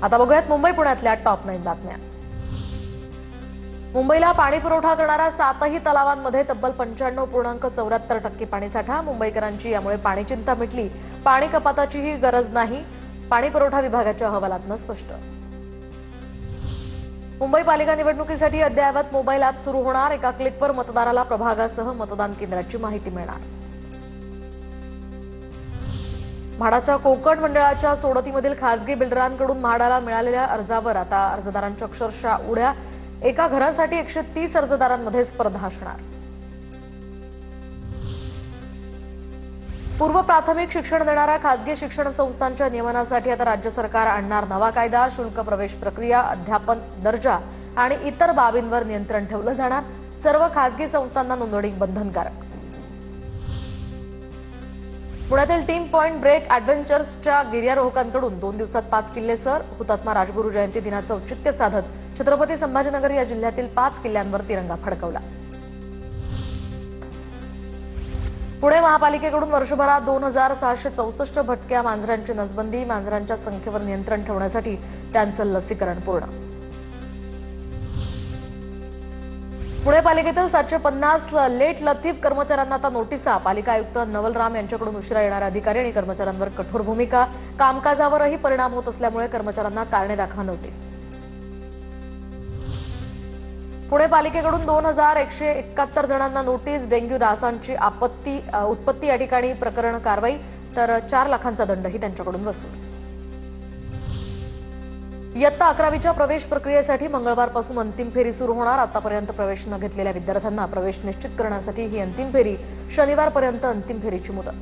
आता बघूयात मुंबई पुण्यातल्या टॉप 9 बातम्या। मुंबईला पाणी पुरवठा करणाऱ्या 7ही तलावांमध्ये तब्बल 95.74% पाणीसाठा। मुंबईकरांची यामुळे पाणी चिंता मिटली। पाणी कपाताचीही गरज नाही, पाणी पुरवठा विभागाच्या अहवालातनं स्पष्ट। मुंबई पालिका निवडणुकीसाठी अद्ययावत मोबाईल ॲप सुरू होणार। एका क्लिकवर मतदाराला प्रभागासह मतदान केंद्राची माहिती मिळणार। म्हाडाच्या कोकण मंडळाच्या सोडतीमधील खासगी बिल्डरांकडून म्हाडाला मिळालेल्या अर्जावर आता अर्जदारांच्या अक्षरशः उड्या। एका घरासाठी 130 अर्जदारांमध्ये स्पर्धा असणार। पूर्व प्राथमिक शिक्षण देणाऱ्या खासगी शिक्षण संस्थांच्या नियमनासाठी आता राज्य सरकार आणणार नवा कायदा। शुल्क, प्रवेश प्रक्रिया, अध्यापन दर्जा आणि इतर बाबींवर नियंत्रण ठेवलं जाणार। सर्व खासगी संस्थांना नोंदणी बंधनकारक। पुण्यातील टीम पॉइंट ब्रेक ॲडव्हेंचर्सच्या गिर्यारोहकांकडून 2 दिवसात 5 किल्ले सर। हुतात्मा राजगुरू जयंती दिनाचं औचित्य साधत छत्रपती संभाजीनगर या जिल्ह्यातील 5 किल्ल्यांवर तिरंगा फडकवला। पुणे महापालिकेकडून वर्षभरात 2664 भटक्या मांजरांची नसबंदी। मांजरांच्या संख्येवर नियंत्रण ठेवण्यासाठी त्यांचं लसीकरण पूर्ण। पुणे पालिकेतील 750 लेट लतीफ कर्मचाऱ्यांना आता नोटिसा। पालिका आयुक्त नवल राम यांच्याकडून उशिरा येणाऱ्या अधिकारी आणि कर्मचाऱ्यांवर कठोर भूमिका। कामकाजावरही परिणाम होत असल्यामुळे कर्मचाऱ्यांना कारणे दाखवा नोटीस। पुणे पालिकेकडून 2171 जणांना नोटीस। डेंग्यू डासांची उत्पत्ती या ठिकाणी प्रकरण कारवाई, तर 4 लाखांचा दंडही त्यांच्याकडून वसूल। इयत्ता 11वीच्या प्रवेश प्रक्रियेसाठी मंगळवारपासून अंतिम फेरी सुरू होणार। आतापर्यंत प्रवेश न घेतलेल्या विद्यार्थ्यांना प्रवेश निश्चित करण्यासाठी ही अंतिम फेरी। शनिवारपर्यंत अंतिम फेरीची मुदत।